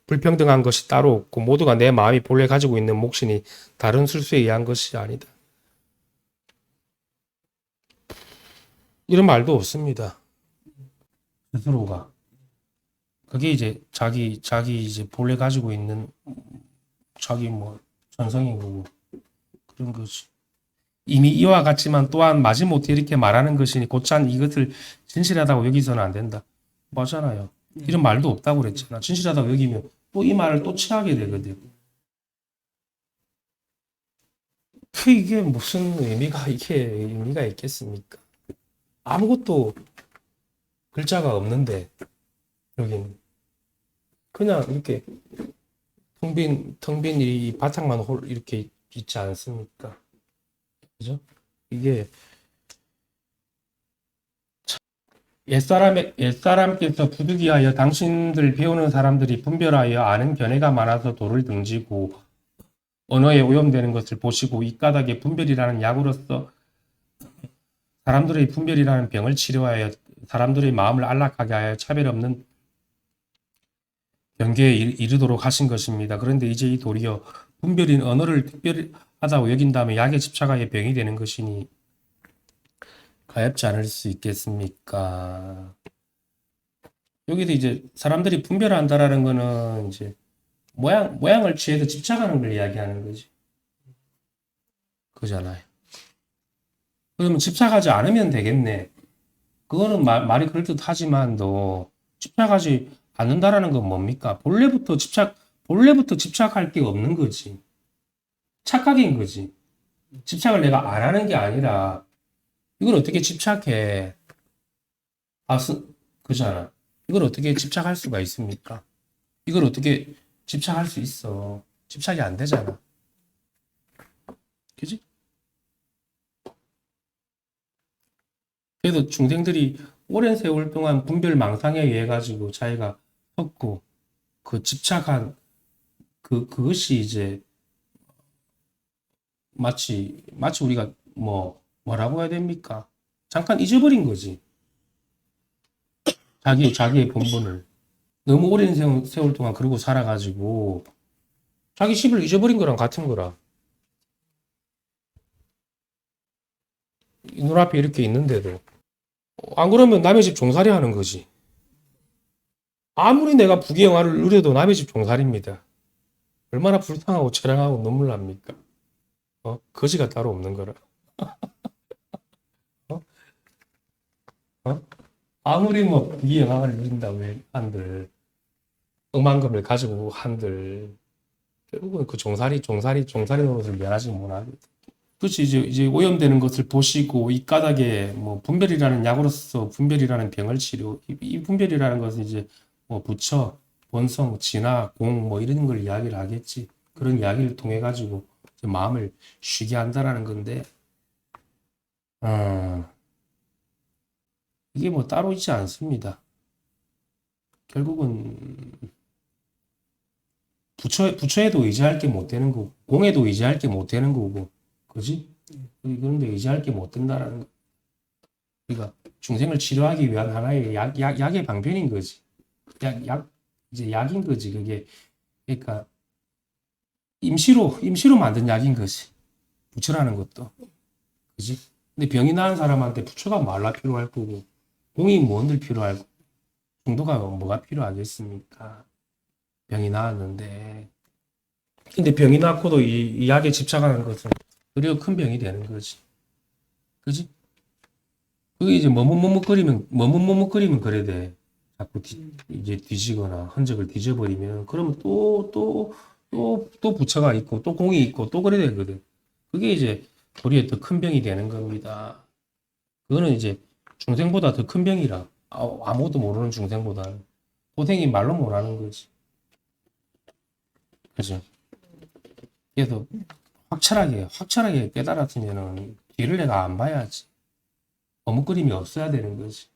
불평등한 것이 따로 없고 모두가 내 마음이 본래 가지고 있는 몫이니 다른 술수에 의한 것이 아니다. 이런 말도 없습니다. 스스로가. 그게 이제 자기 이제 본래 가지고 있는 자기 전성이고 그런 거지. 이미 이와 같지만 또한 마지못해 이렇게 말하는 것이니 곧찬 이것을 진실하다고 여기서는 안 된다. 맞잖아요. 이런 말도 없다고 그랬잖아. 진실하다고 여기면 또 이 말을 또 취하게 되거든. 이게 무슨 의미가 있겠습니까? 아무것도 글자가 없는데 여기는 그냥 이렇게 텅 빈 이 바탕만 이렇게 있지 않습니까? 그죠? 이게 옛사람께서 부득이하여 당신들 배우는 사람들이 분별하여 아는 견해가 많아서 돌을 등지고 언어에 오염되는 것을 보시고 이 까닭에 분별이라는 약으로서 사람들의 분별이라는 병을 치료하여 사람들의 마음을 안락하게 하여 차별 없는 경계에 이르도록 하신 것입니다. 그런데 이제 이 도리어 분별인 언어를 특별하다고 여긴다면 약에 집착하여 병이 되는 것이니 가엾지 않을 수 있겠습니까? 여기도 이제 사람들이 분별한다라는 거는 이제 모양을 취해서 집착하는 걸 이야기하는 거지. 그잖아요. 그러면 집착하지 않으면 되겠네. 그거는 말이 그럴듯하지만도 집착하지 않는다라는 건 뭡니까? 본래부터 집착할 게 없는 거지. 착각인 거지. 집착을 내가 안 하는 게 아니라 이걸 어떻게 집착해? 그잖아. 이걸 어떻게 집착할 수가 있습니까? 이걸 어떻게 집착할 수 있어? 집착이 안 되잖아. 그지? 그래서 중생들이 오랜 세월 동안 분별망상에 의해 가지고 자기가 섰고 그 집착한 그것이 이제 마치 우리가 뭐라고 해야 됩니까? 잠깐 잊어버린 거지. 자기의 본분을. 너무 오랜 세월 동안 그러고 살아가지고 자기 집을 잊어버린 거랑 같은 거라. 이 눈앞에 이렇게 있는데도 안 그러면 남의 집 종살이 하는 거지. 아무리 내가 부귀영화를 누려도 남의 집 종살이입니다. 얼마나 불쌍하고 처량하고 눈물 납니까? 거지가 따로 없는 거라. 어? 어? 아무리 뭐 부귀영화를 누린다고 한들 억만금을 가지고 한들 결국은 그 종살이 노릇을 면하지 못하거든. 그렇지. 이제 오염되는 것을 보시고 이 까닭에 뭐 분별이라는 약으로서 분별이라는 병을 치료. 이 분별이라는 것은 이제 뭐 부처, 본성, 진화, 공 뭐 이런 걸 이야기를 하겠지. 그런 이야기를 통해 가지고 이제 마음을 쉬게 한다라는 건데, 이게 뭐 따로 있지 않습니다. 결국은 부처에도 의지할 게 못 되는 거고, 공에도 의지할 게 못 되는 거고, 그지? 그런데 의지할 게 못 된다라는 거. 그러니까 중생을 치료하기 위한 하나의 약의 방편인 거지. 이제 약인 거지. 그게 그러니까 임시로 만든 약인 거지. 부처라는 것도, 그지? 근데 병이 나은 사람한테 부처가 말라 필요할 거고, 공이 뭔들 필요할 거고, 중도가 뭐가 필요하겠습니까? 병이 나았는데, 근데 병이 났고도 이 약에 집착하는 것은 오히려 큰 병이 되는 거지. 그지? 그게 이제 머뭇머뭇거리면 그래 돼. 자꾸 이제 뒤지거나 흔적을 뒤져버리면, 그러면 또 부처가 있고, 또 공이 있고, 또 그래 되거든. 그게 이제 도리어 더 큰 병이 되는 겁니다. 그거는 이제 중생보다 더 큰 병이라. 아무것도 모르는 중생보다는. 고생이 말로 못하는 거지. 그죠? 그래서 확철하게 깨달았으면은 뒤를 내가 안 봐야지. 머뭇거림이 없어야 되는 거지.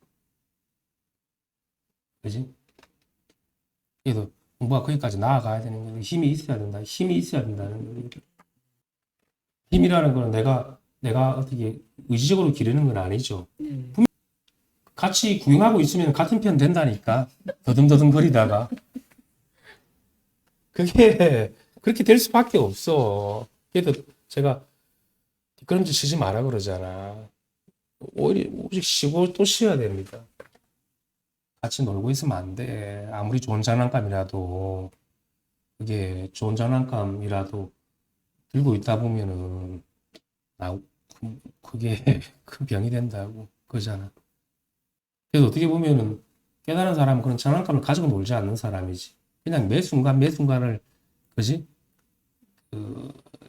그지? 그래서 공부가 거기까지 나아가야 되는 거지. 힘이 있어야 된다. 힘이 있어야 된다는 거지. 힘이라는 거는 내가 어떻게 의지적으로 기르는 건 아니죠. 같이 구경하고 있으면 같은 편 된다니까. 더듬더듬 거리다가. 그게 그렇게 될 수밖에 없어. 그래도 제가 뒷걸음질 치지 마라 그러잖아. 오직 쉬고 또 쉬어야 됩니다. 같이 놀고 있으면 안 돼. 아무리 좋은 장난감이라도, 그게 좋은 장난감이라도 들고 있다 보면은, 그게 큰 병이 된다고. 그러잖아. 그래서 어떻게 보면은 깨달은 사람은 그런 장난감을 가지고 놀지 않는 사람이지. 그냥 매 순간을, 그지?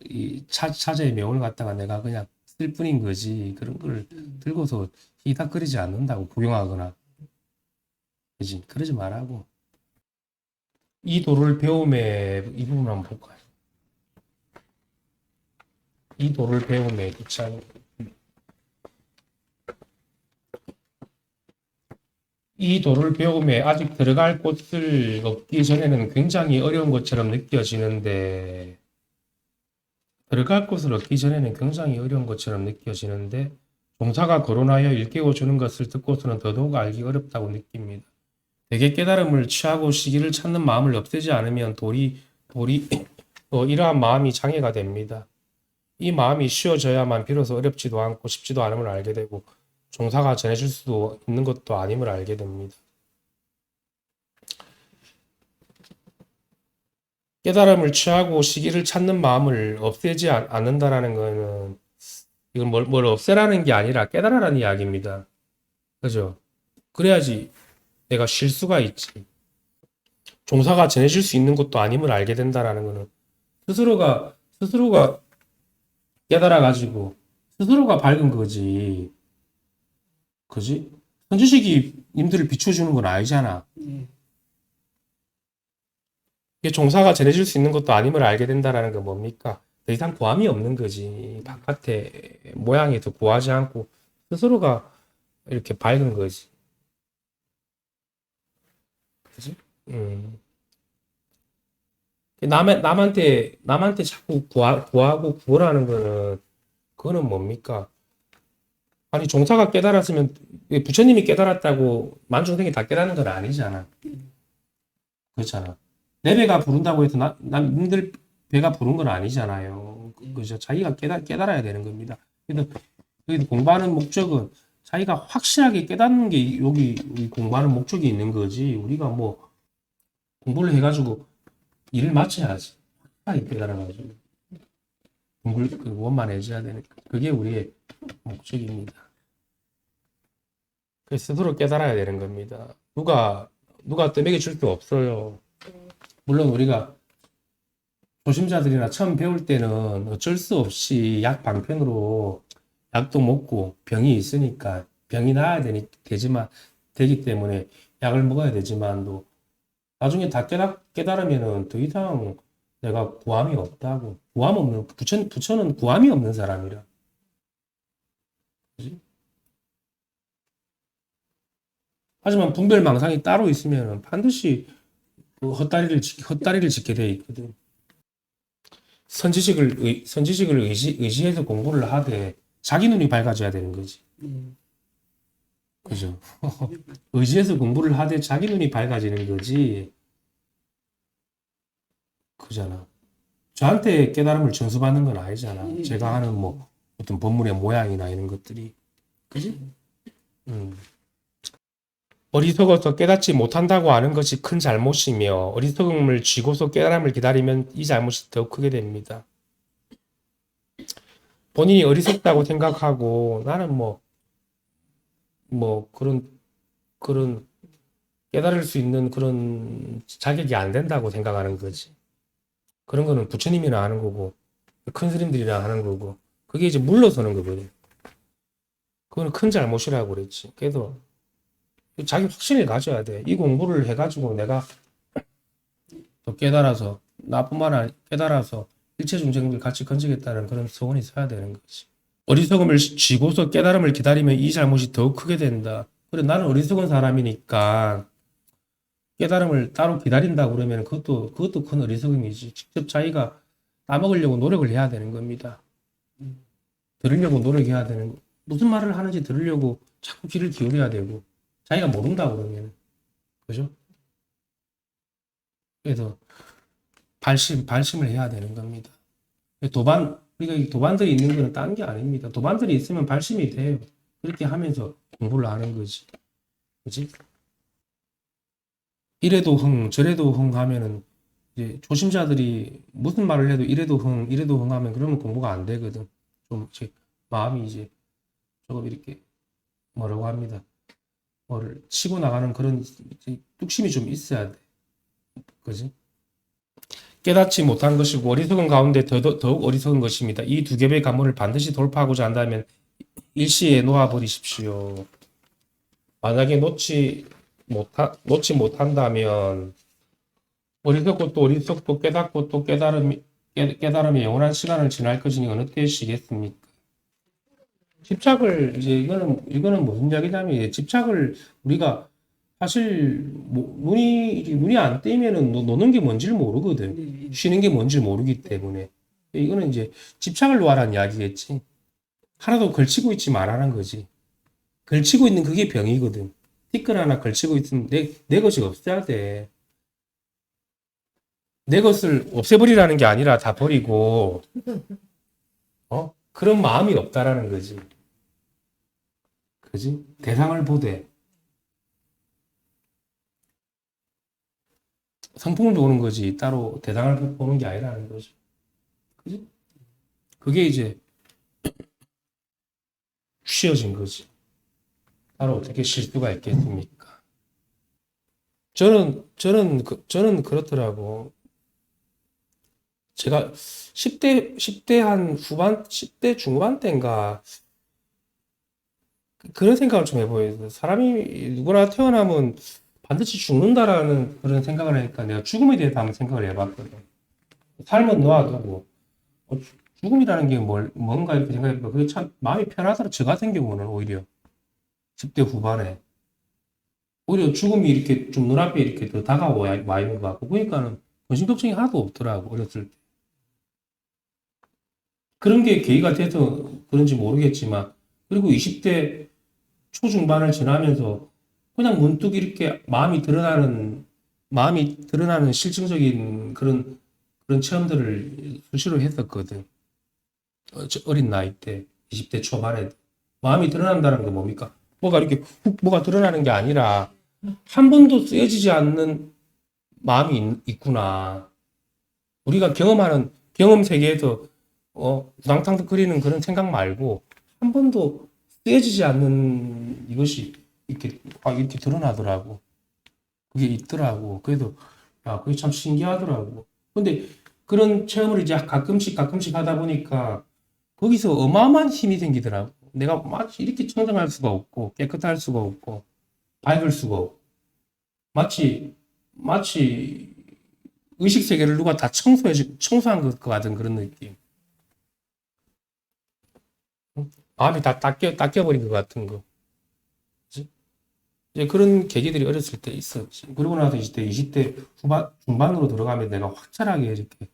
이 차제의 명을 갖다가 내가 그냥 쓸 뿐인 거지. 그런 걸 들고서 희닥거리지 않는다고, 구경하거나. 그지? 그러지 말라고. 이 도를 배움의 이 부분 한번 볼까요? 이 도를 배움의 두창. 이 도를 배움에 아직 들어갈 곳을 얻기 전에는 굉장히 어려운 것처럼 느껴지는데, 종사가 거론하여 일깨워 주는 것을 듣고서는 더더욱 알기 어렵다고 느낍니다. 대개 깨달음을 취하고 시기를 찾는 마음을 없애지 않으면 이러한 마음이 장애가 됩니다. 이 마음이 쉬워져야만 비로소 어렵지도 않고 쉽지도 않음을 알게 되고 종사가 전해질 수도 있는 것도 아님을 알게 됩니다. 깨달음을 취하고 시기를 찾는 마음을 없애지 않는다라는 거는 이건 뭘 없애라는 게 아니라 깨달으라는 이야기입니다. 그죠? 그래야지 내가 쉴 수가 있지. 종사가 전해질 수 있는 것도 아님을 알게 된다라는 거는 스스로가 깨달아가지고 스스로가 밝은 거지. 그지? 선지식이 님들을 비춰주는 건 아니잖아. 예. 이게 종사가 전해질 수 있는 것도 아님을 알게 된다라는 건 뭡니까? 더 이상 구함이 없는 거지. 바깥에 모양에 더 구하지 않고 스스로가 이렇게 밝은 거지. 그지? 남한테 자꾸 구하고 구하라는 거는 그거는 뭡니까? 아니 종사가 깨달았으면 부처님이 깨달았다고 만중생이 다 깨닫는 건 아니잖아. 그렇잖아. 내 배가 부른다고 해서 님들 배가 부른 건 아니잖아요. 그죠? 자기가 깨달아야 되는 겁니다. 그래서 여기 공부하는 목적은 자기가 확실하게 깨닫는 게 여기 우리 공부하는 목적이 있는 거지. 우리가 뭐 공부를 해가지고 일을 마쳐야지. 확실하게 깨달아가지고 공부를 원만해져야 되니까. 그게 우리의 목적입니다. 그래서 스스로 깨달아야 되는 겁니다. 누가 떠먹여 줄 게 없어요. 물론 우리가 초심자들이나 처음 배울 때는 어쩔 수 없이 약 방편으로 약도 먹고 병이 있으니까 병이 나아야 되기 때문에 약을 먹어야 되지만도 나중에 다 깨달으면은 더 이상 내가 구함이 없다고. 구함 없는, 부처는 구함이 없는 사람이라. 그지? 하지만 분별망상이 따로 있으면 반드시 그 헛다리를 짓게 돼 있거든. 선지식을 의지해서 공부를 하되 자기 눈이 밝아져야 되는 거지. 그죠? 의지해서 공부를 하되 자기 눈이 밝아지는 거지. 그잖아. 저한테 깨달음을 전수받는 건 아니잖아. 제가 하는 뭐 어떤 법문의 모양이나 이런 것들이. 그지? 어리석어서 깨닫지 못한다고 하는 것이 큰 잘못이며 어리석음을 쥐고서 깨달음을 기다리면 이 잘못이 더 크게 됩니다. 본인이 어리석다고 생각하고 나는 그런 깨달을 수 있는 그런 자격이 안 된다고 생각하는 거지. 그런 거는 부처님이나 하는 거고 큰 스님들이나 하는 거고 그게 이제 물러서는 거거든. 그거는 큰 잘못이라고 그랬지. 그래서 자기 확신을 가져야 돼. 이 공부를 해가지고 내가 더 깨달아서 나뿐만 아니라 깨달아서 일체 중생들 같이 건지겠다는 그런 소원이 있어야 되는 거지. 어리석음을 쥐고서 깨달음을 기다리면 이 잘못이 더 크게 된다. 그래 나는 어리석은 사람이니까 깨달음을 따로 기다린다 그러면 그것도 큰 어리석음이지. 직접 자기가 따먹으려고 노력을 해야 되는 겁니다. 들으려고 노력해야 되는 거. 무슨 말을 하는지 들으려고 자꾸 귀를 기울여야 되고 자기가 모른다 그러면 그죠? 그래서 발심을 해야 되는 겁니다. 우리가 도반들이 있는 거는 딴 게 아닙니다. 도반들이 있으면 발심이 돼요. 그렇게 하면서 공부를 하는 거지. 그지? 이래도 흥, 저래도 흥 하면은 이제 조심자들이 무슨 말을 해도 이래도 흥 하면 그러면 공부가 안 되거든. 좀 이제 마음이 이제 조금 이렇게 뭐라고 합니다. 뭐를 치고 나가는 그런 뚝심이 좀 있어야 돼. 그지? 깨닫지 못한 것이고 어리석은 가운데 더욱 어리석은 것입니다. 이 두 겹의 관문을 반드시 돌파하고자 한다면 일시에 놓아버리십시오. 만약에 놓지 못한다면 어리석고 또 어리석고 깨닫고 또 깨달음의 영원한 시간을 지날 것이니 어느 때시겠습니까? 집착을 이제 이거는 무슨 이야기냐면 집착을 우리가 사실 눈이 안 뜨이면은 노는 게 뭔지를 모르거든. 쉬는 게 뭔지를 모르기 때문에 이거는 이제 집착을 놓아라는 이야기겠지. 하나도 걸치고 있지 말라는 거지. 걸치고 있는 그게 병이거든. 티끌 하나 걸치고 있으면 내 것이 없어야 돼. 내 것을 없애버리라는 게 아니라 다 버리고 그런 마음이 없다라는 거지. 그지? 대상을 보되 성품을 보는 거지 따로 대상을 보는 게 아니라는 거죠. 그지? 그게 이제 쉬어진 거지. 따로 어떻게 실수가 있겠습니까? 저는 그렇더라고. 제가 10대 한 후반, 10대 중반 때인가 그런 생각을 좀 해보여요. 사람이 누구나 태어나면 반드시 죽는다라는 그런 생각을 하니까 내가 죽음에 대해서 한번 생각을 해봤거든. 삶은 놓아두고 죽음이라는 게 뭔가 이렇게 생각해보니까 그게 참 마음이 편하더라. 저 같은 경우는 오히려 10대 후반에 오히려 죽음이 이렇게 좀 눈앞에 이렇게 더 다가와 있는 것 같고 그러니까는 근심 걱정이 하나도 없더라고 어렸을 때. 그런 게 계기가 돼서 그런지 모르겠지만 그리고 20대 초중반을 지나면서 그냥 문득 이렇게 마음이 드러나는 실증적인 그런 체험들을 수시로 했었거든. 어린 나이 때, 20대 초반에. 마음이 드러난다는 게 뭡니까? 뭐가 이렇게 훅 뭐가 드러나는 게 아니라 한 번도 쓰여지지 않는 마음이 있구나. 우리가 경험하는 경험 세계에서 우당탕탕거리는 그런 생각 말고 한 번도 쓰여지지 않는 이것이 이렇게 드러나더라고. 그게 있더라고. 그래도 그게 참 신기하더라고. 근데 그런 체험을 이제 가끔씩 하다 보니까 거기서 어마어마한 힘이 생기더라고. 내가 마치 이렇게 청정할 수가 없고 깨끗할 수가 없고 밝을 수가 없고 마치 의식 세계를 누가 다 청소한 것 같은 그런 느낌. 마음이 다 닦여버린 것 같은 거. 그치? 이제 그런 계기들이 어렸을 때 있었지. 그러고 나서 이제 20대 중반으로 들어가면 내가 확실하게 이렇게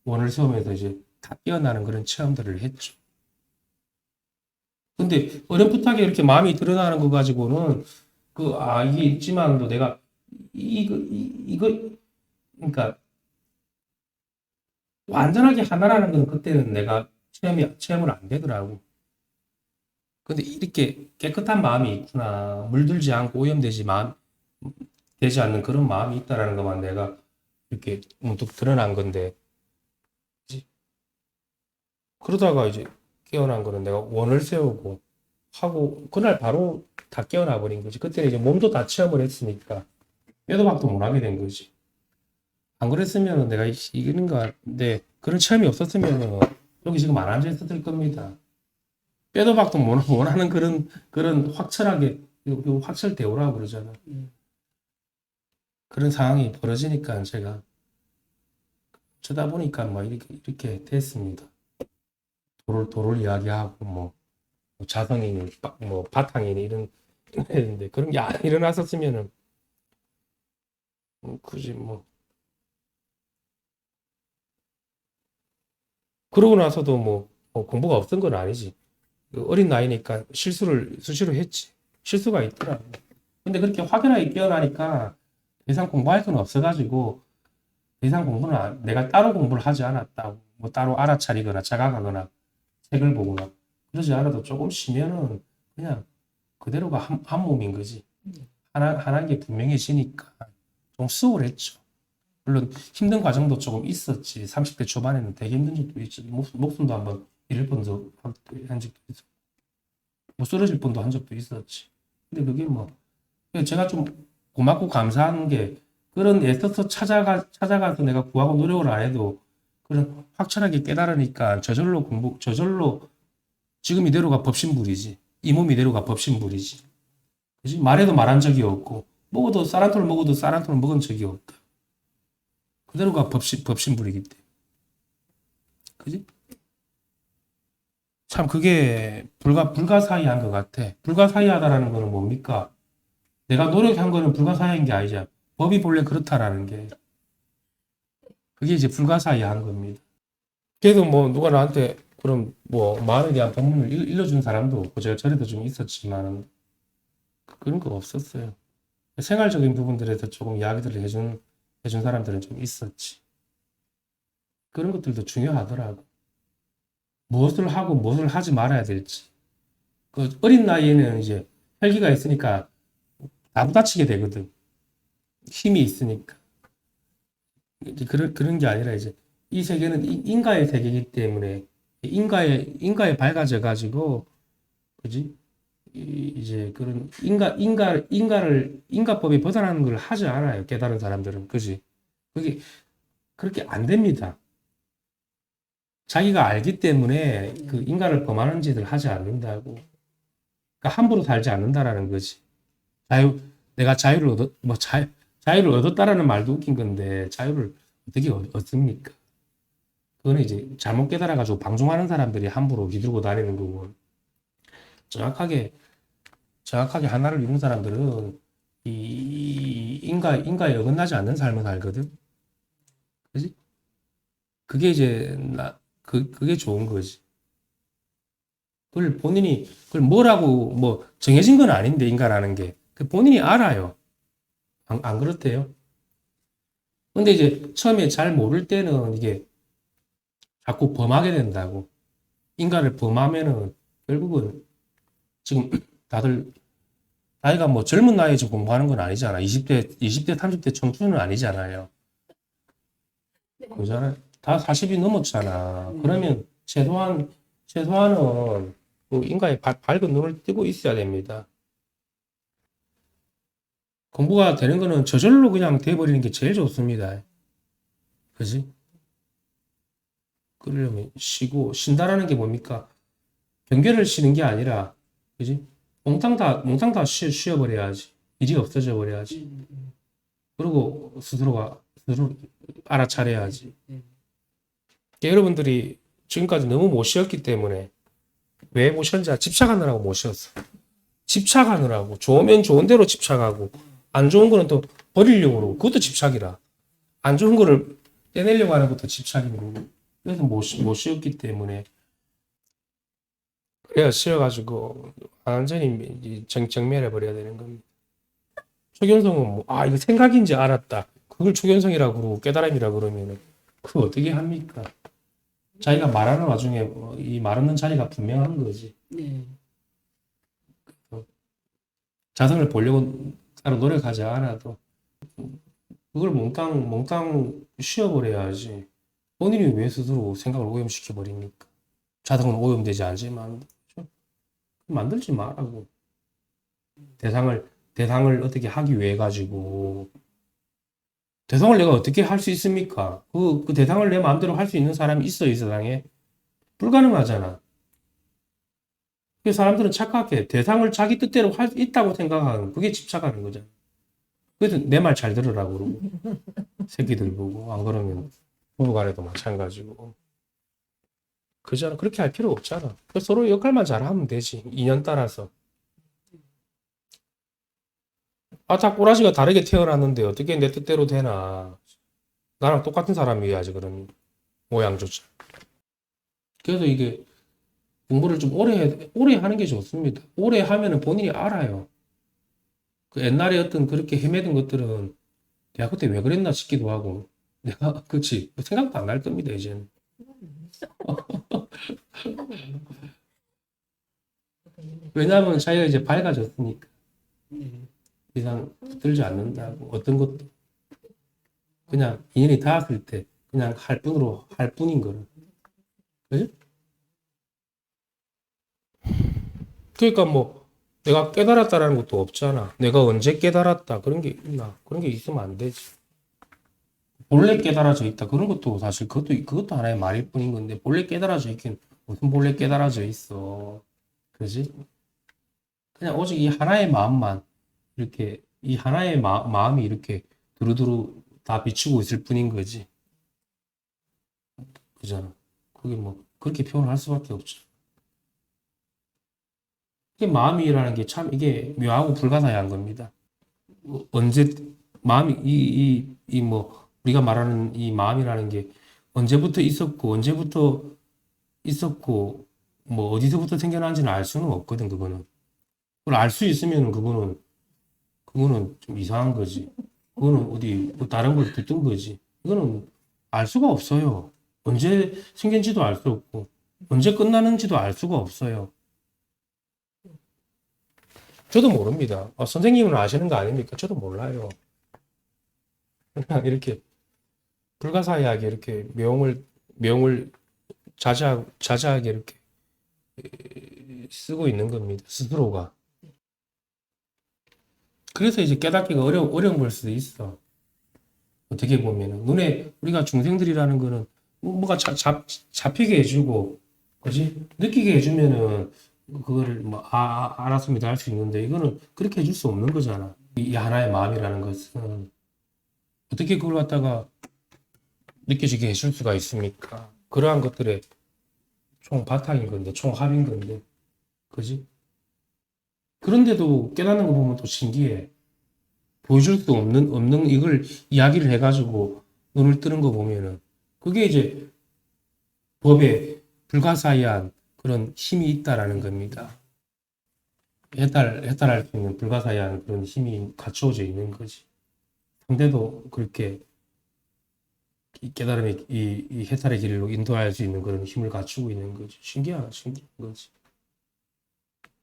원을 세우면서 이제 다 깨어나는 그런 체험들을 했죠. 근데 어렴풋하게 이렇게 마음이 드러나는 거 가지고는 이게 있지만도 내가 이거 그러니까 완전하게 하나라는 건 그때는 내가 체험을 안 되더라고. 근데 이렇게 깨끗한 마음이 있구나. 물들지 않고 되지 않는 그런 마음이 있다라는 것만 내가 이렇게 문득 드러난 건데. 그치? 그러다가 이제 깨어난 거는 내가 원을 세우고 하고 그날 바로 다 깨어나 버린 거지. 그때는 이제 몸도 다 체험을 했으니까 뼈도 박도 못 하게 된 거지. 안 그랬으면 내가 이기는 거 같은데 그런 체험이 없었으면 여기 지금 안 앉아 있었을 겁니다. 뼈도 박도 못 하는 그런 확철하게 확철 대오라고 그러잖아. 그런 상황이 벌어지니까 제가 쳐다 보니까 뭐 이렇게 됐습니다. 도를 이야기하고 뭐 자성이니 뭐 바탕이니 이런 했는데 그런 게 안 일어났었으면은 굳이 뭐 그러고 나서도 뭐 공부가 없던 건 아니지. 어린 나이니까 실수를 수시로 했지. 실수가 있더라고. 근데 그렇게 확연하게 깨어나니까 더 이상 공부할 건 없어가지고 더 이상 내가 따로 공부를 하지 않았다고. 뭐 따로 알아차리거나 자각하거나 책을 보거나 그러지 않아도 조금 쉬면은 그냥 그대로가 한 몸인 거지. 하나인 게 분명해지니까 좀 수월했죠. 물론 힘든 과정도 조금 있었지. 30대 초반에는 되게 힘든 적도 있지. 목숨도 한번 잃을 뻔도 한 적도 있었고, 뭐 쓰러질 뻔도 한 적도 있었지. 근데 그게 뭐 제가 좀 고맙고 감사한 게 그런 애써서 찾아가서 내가 구하고 노력을 안 해도 그런 확실하게 깨달으니까 저절로 지금 이대로가 법신불이지. 이 몸 이대로가 법신불이지. 그지? 말해도 말한 적이 없고 쌀한톨 먹어도 쌀한톨 먹은 적이 없다. 그대로가 법신불이기 때문에. 그지? 참 그게 불가사의한 것 같아. 불가사의하다라는 거는 뭡니까? 내가 노력한 거는 불가사의한 게 아니잖아. 법이 본래 그렇다라는 게. 그게 이제 불가사의한 겁니다. 그래도 뭐 누가 나한테 그럼 뭐 마음에 대한 법문을 일러준 사람도 없고 제가 전에도 좀 있었지만 그런 거 없었어요. 생활적인 부분들에서 조금 이야기들을 해준 사람들은 좀 있었지. 그런 것들도 중요하더라고. 무엇을 하고 무엇을 하지 말아야 될지. 그 어린 나이에는 이제 혈기가 있으니까 다 부딪히게 되거든. 힘이 있으니까. 이제 그런 게 아니라 이제 이 세계는 인가의 세계이기 때문에 인가에 밝아져 가지고 그지? 이제 그런 인가법이 벗어나는 걸 하지 않아요. 깨달은 사람들은. 그지? 그게 그렇게 안 됩니다. 자기가 알기 때문에 그 인가를 범하는 짓을 하지 않는다고. 그러니까 함부로 살지 않는다라는 거지. 내가 자유를 얻었다라는 말도 웃긴 건데, 자유를 어떻게 얻습니까? 그거는 이제 잘못 깨달아가지고 방종하는 사람들이 함부로 휘두르고 다니는 거고, 정확하게 하나를 이룬 사람들은 이 인가에 어긋나지 않는 삶을 살거든. 그지? 그게 이제 그게 좋은 거지. 그걸 뭐라고 뭐 정해진 건 아닌데 인간라는 게 그 본인이 알아요. 안 그렇대요? 근데 이제 처음에 잘 모를 때는 이게 자꾸 범하게 된다고. 인간을 범하면은 결국은 지금 다들 나이가 뭐 젊은 나이에 지금 공부하는 건 아니잖아. 20대, 30대 청춘은 아니잖아요. 그잖아. 다 40이 넘었잖아. 그러면 최소한은 그 인간의 밝은 눈을 뜨고 있어야 됩니다. 공부가 되는 거는 저절로 그냥 돼버리는 게 제일 좋습니다. 그지? 그러려면 쉰다라는 게 뭡니까? 경계를 쉬는 게 아니라, 그지? 몽땅 다 쉬어버려야지. 일이 없어져 버려야지. 그리고 스스로 알아차려야지. 여러분들이 지금까지 너무 못 쉬었기 때문에, 왜 못 쉬었는지 집착하느라고 못 쉬었어. 집착하느라고. 좋으면 좋은 대로 집착하고, 안 좋은 거는 또 버리려고 그러고, 그것도 집착이라. 안 좋은 거를 떼내려고 하는 것도 집착인 거고. 그래서 못 쉬었기 때문에. 그래야 쉬어가지고, 완전히 정멸해버려야 되는 겁니다. 초견성은 이거 생각인지 알았다. 그걸 초견성이라고 그러고 깨달음이라고 그러면은, 그거 어떻게 합니까? 자기가 말하는 와중에 이 말 없는 자리가 분명한 거지. 네. 자성을 보려고 따로 노력하지 않아도 그걸 몽땅 쉬어버려야지. 본인이 왜 스스로 생각을 오염시켜 버립니까? 자성은 오염되지 않지만 만들지 말라고. 대상을 어떻게 하기 위해 가지고 대상을 내가 어떻게 할 수 있습니까? 그 대상을 내 마음대로 할 수 있는 사람이 있어, 이 세상에? 불가능하잖아. 그 사람들은 착각해. 대상을 자기 뜻대로 할 수 있다고 생각하는, 그게 집착하는 거잖아. 그래서 내 말 잘 들으라고 그러고. 새끼들 보고. 안 그러면 부부 간에도 마찬가지고. 그잖아. 그렇게 할 필요 없잖아. 서로 역할만 잘하면 되지. 인연 따라서. 다 꼬라지가 다르게 태어났는데 어떻게 내 뜻대로 되나. 나랑 똑같은 사람이어야지, 그러면. 모양조차. 그래서 이게 공부를 좀 오래 하는 게 좋습니다. 오래 하면은 본인이 알아요. 그 옛날에 어떤 그렇게 헤매던 것들은 내가 그때 왜 그랬나 싶기도 하고, 그치. 생각도 안 날 겁니다, 이제는. 왜냐하면 자기가 이제 밝아졌으니까. 네. 이상 들지 않는다고. 어떤 것도. 그냥 인연이 닿았을 때 그냥 할 뿐인 거를. 그죠? 그러니까 뭐 내가 깨달았다라는 것도 없잖아. 내가 언제 깨달았다 그런 게 있나? 그런 게 있으면 안 되지. 본래 깨달아져 있다 그런 것도 사실 그것도 하나의 말일 뿐인 건데 본래 깨달아져 있긴 무슨 본래 깨달아져 있어. 그지? 그냥 오직 이 하나의 마음만 이렇게 이 하나의 마음이 이렇게 두루두루 다 비추고 있을 뿐인 거지. 그잖아. 그게 뭐 그렇게 표현을 할 수밖에 없죠. 이게 마음이라는 게 참 이게 묘하고 불가사의한 겁니다. 언제 마음이 이 뭐 우리가 말하는 이 마음이라는 게 언제부터 있었고 뭐 어디서부터 생겨난지는 알 수는 없거든. 그거는 그걸 알 수 있으면 그거는 좀 이상한 거지. 그거는 어디 뭐 다른 걸 듣던 거지. 이거는 알 수가 없어요. 언제 생긴지도 알 수 없고 언제 끝나는지도 알 수가 없어요. 저도 모릅니다. 선생님은 아시는 거 아닙니까? 저도 몰라요. 그냥 이렇게 불가사의하게 이렇게 명을 자자하게 이렇게 쓰고 있는 겁니다. 스스로가. 그래서 이제 깨닫기가 어려운 걸 수도 있어. 어떻게 보면은 눈에 우리가 중생들이라는 거는 뭐가 잡히게 해주고, 그지? 느끼게 해주면은 그거를 뭐 알았습니다 할 수 있는데 이거는 그렇게 해줄 수 없는 거잖아. 이 하나의 마음이라는 것은 어떻게 그걸 갖다가 느껴지게 해줄 수가 있습니까? 그러한 것들의 총 바탕인 건데, 총 합인 건데, 그지? 그런데도 깨닫는 거 보면 또 신기해. 보여줄 수 없는 이걸 이야기를 해가지고 눈을 뜨는 거 보면은 그게 이제 법에 불가사의한 그런 힘이 있다라는 겁니다. 해탈할 수 있는 불가사의한 그런 힘이 갖추어져 있는 거지. 상대도 그렇게 이 깨달음의 이 해탈의 길로 인도할 수 있는 그런 힘을 갖추고 있는 거지. 신기한 거지.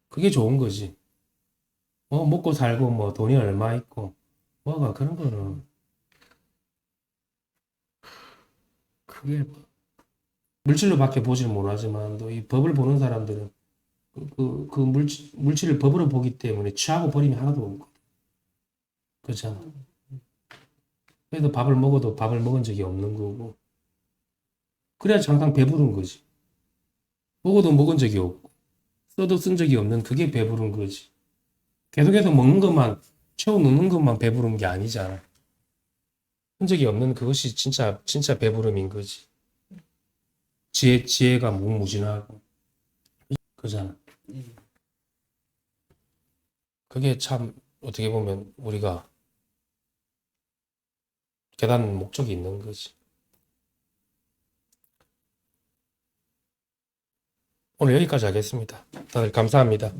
그게 좋은 거지. 뭐 먹고 살고 뭐 돈이 얼마 있고 뭐가 그런 거는 그게 물질로밖에 보지는 못하지만 또 이 법을 보는 사람들은 그 물질을 법으로 보기 때문에 취하고 버림이 하나도 없거든. 그렇잖아. 그래도 밥을 먹어도 밥을 먹은 적이 없는 거고 그래야 항상 배부른 거지. 먹어도 먹은 적이 없고 써도 쓴 적이 없는 그게 배부른 거지. 계속해서 먹는 것만 채워 넣는 것만 배부른 게 아니잖아. 쓴 적이 없는 그것이 진짜 배부름인 거지. 지혜가 무궁무진하고 그잖아. 그게 참 어떻게 보면 우리가 깨닫는 목적이 있는 거지. 오늘 여기까지 하겠습니다. 다들 감사합니다.